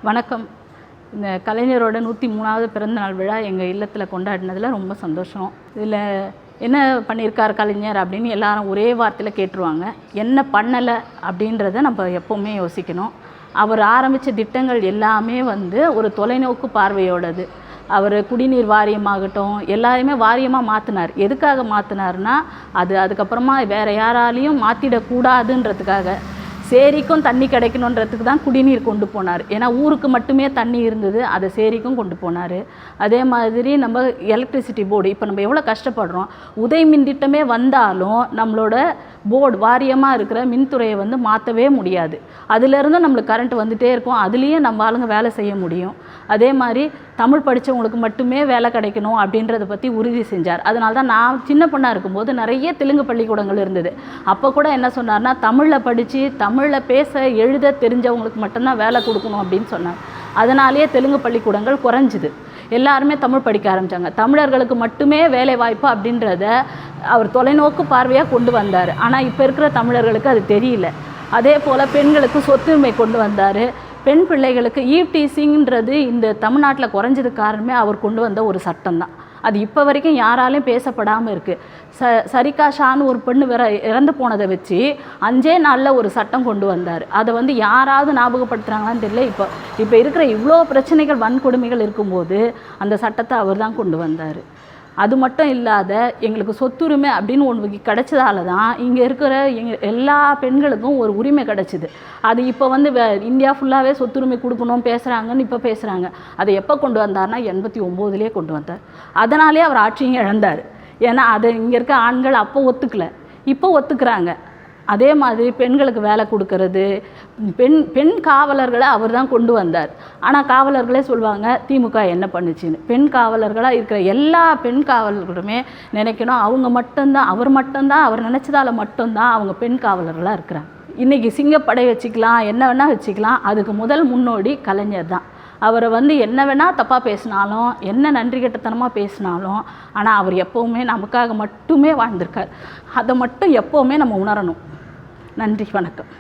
வணக்கம். இந்த கலைஞரோட 103வது பிறந்தநாள் விழா எங்கள் இல்லத்தில் கொண்டாடினதில் ரொம்ப சந்தோஷம். இதில் என்ன பண்ணியிருக்கார் கலைஞர் அப்படின்னு எல்லாரும் ஒரே வார்த்தையில் கேட்டுருவாங்க. என்ன பண்ணலை அப்படின்றத நம்ம எப்போவுமே யோசிக்கணும். அவர் ஆரம்பித்த திட்டங்கள் எல்லாமே ஒரு தொலைநோக்கு பார்வையோடது. அவர் குடிநீர் வாரியமாகட்டும் எல்லாரையுமே வாரியமாக மாற்றினார். எதுக்காக மாற்றினார்னா அதுக்கப்புறமா வேறு யாராலையும் மாற்றிடக்கூடாதுன்றதுக்காக. சேரிக்கும் தண்ணி கிடைக்கணுன்றதுக்கு தான் குடிநீர் கொண்டு போனார். ஏன்னா ஊருக்கு மட்டுமே தண்ணி இருந்தது, அதை சேரிக்கும் கொண்டு போனார். அதே மாதிரி நம்ம எலக்ட்ரிசிட்டி போர்டு, இப்போ நம்ம எவ்வளோ கஷ்டப்படுறோம். உதய் மின் திட்டமே வந்தாலும் நம்மளோட போர்டு வாரியமாக இருக்கிற மின்துறையை மாற்றவே முடியாது. அதிலேருந்து நம்மளுக்கு கரண்ட் வந்துகிட்டே இருக்கும். அதுலேயும் நம்ம ஆளுங்க வேலை செய்ய முடியும். அதே மாதிரி தமிழ் படித்தவங்களுக்கு மட்டுமே வேலை கிடைக்கணும் அப்படின்றத பற்றி உறுதி செஞ்சார். அதனால தான் நான் சின்ன பொண்ணாக இருக்கும்போது நிறைய தெலுங்கு பள்ளிக்கூடங்கள் இருந்தது. அப்போ கூட என்ன சொன்னார்னா, தமிழில் படித்து தமிழில் பேச எழுத தெரிஞ்சவங்களுக்கு மட்டும்தான் வேலை கொடுக்கணும் அப்படின்னு சொன்னார். அதனாலேயே தெலுங்கு பள்ளிக்கூடங்கள் குறைஞ்சிது. எல்லாருமே தமிழ் படிக்க ஆரம்பித்தாங்க. தமிழர்களுக்கு மட்டுமே வேலை வாய்ப்பு அப்படின்றத அவர் தொலைநோக்கு பார்வையாக கொண்டு வந்தார். ஆனால் இப்போ இருக்கிற தமிழர்களுக்கு அது தெரியல. அதே போல் பெண்களுக்கு சொத்துரிமை கொண்டு வந்தார். பெண் பிள்ளைகளுக்கு ஈவ்டீசிங்கிறது இந்த தமிழ்நாட்டில் குறைஞ்சதுக்கு காரணமே அவர் கொண்டு வந்த ஒரு சட்டம் தான். அது இப்போ வரைக்கும் யாராலையும் பேசப்படாமல் இருக்குது. சரிகா ஷான்னு ஒரு பெண்ணு இறந்து போனதை வச்சு 5 நாளில் ஒரு சட்டம் கொண்டு வந்தார். அதை யாராவது ஞாபகப்படுத்துகிறாங்களான்னு தெரியல. இப்போ இருக்கிற இவ்வளோ பிரச்சனைகள் வன்கொடுமைகள் இருக்கும்போது அந்த சட்டத்தை அவர் தான் கொண்டு வந்தார். அது மட்டும் இல்லாத எங்களுக்கு சொத்துரிமை அப்படின்னு ஒன்று கிடைச்சதால தான் இங்கே இருக்கிற எல்லா பெண்களுக்கும் ஒரு உரிமை கிடச்சிது. அது இப்போ இந்தியா ஃபுல்லாகவே சொத்துரிமை கொடுக்கணும் பேசுகிறாங்கன்னு இப்போ பேசுகிறாங்க. அதை எப்போ கொண்டு வந்தார்னா 89லேயே கொண்டு வந்தார். அதனாலே அவர் ஆட்சியும் இழந்தார். ஏன்னா அதை இங்கே இருக்க ஆண்கள் அப்போ ஒத்துக்கலை, இப்போ ஒத்துக்கிறாங்க. அதே மாதிரி பெண்களுக்கு வேலை கொடுக்கறது, பெண் காவலர்களை அவர் தான் கொண்டு வந்தார். ஆனால் காவலர்களே சொல்லுவாங்க திமுக என்ன பண்ணுச்சுன்னு. பெண் காவலர்களாக இருக்கிற எல்லா பெண் காவலர்களுமே நினைக்கணும், அவர் மட்டும்தான் அவர் நினச்சதால் மட்டும்தான் அவங்க பெண் காவலர்களாக இருக்கிறாங்க. இன்றைக்கி சிங்கப்படை வச்சுக்கலாம், என்ன வேணால் வச்சுக்கலாம். அதுக்கு முதல் முன்னோடி கலைஞர் தான். அவரை என்ன வேணால் தப்பாக பேசினாலும், என்ன நன்றி கெட்டத்தனமாக பேசினாலும், ஆனால் அவர் எப்போவுமே நமக்காக மட்டுமே வாழ்ந்திருக்கார். அதை மட்டும் எப்போவுமே நம்ம உணரணும். நன்றி, வணக்கம்.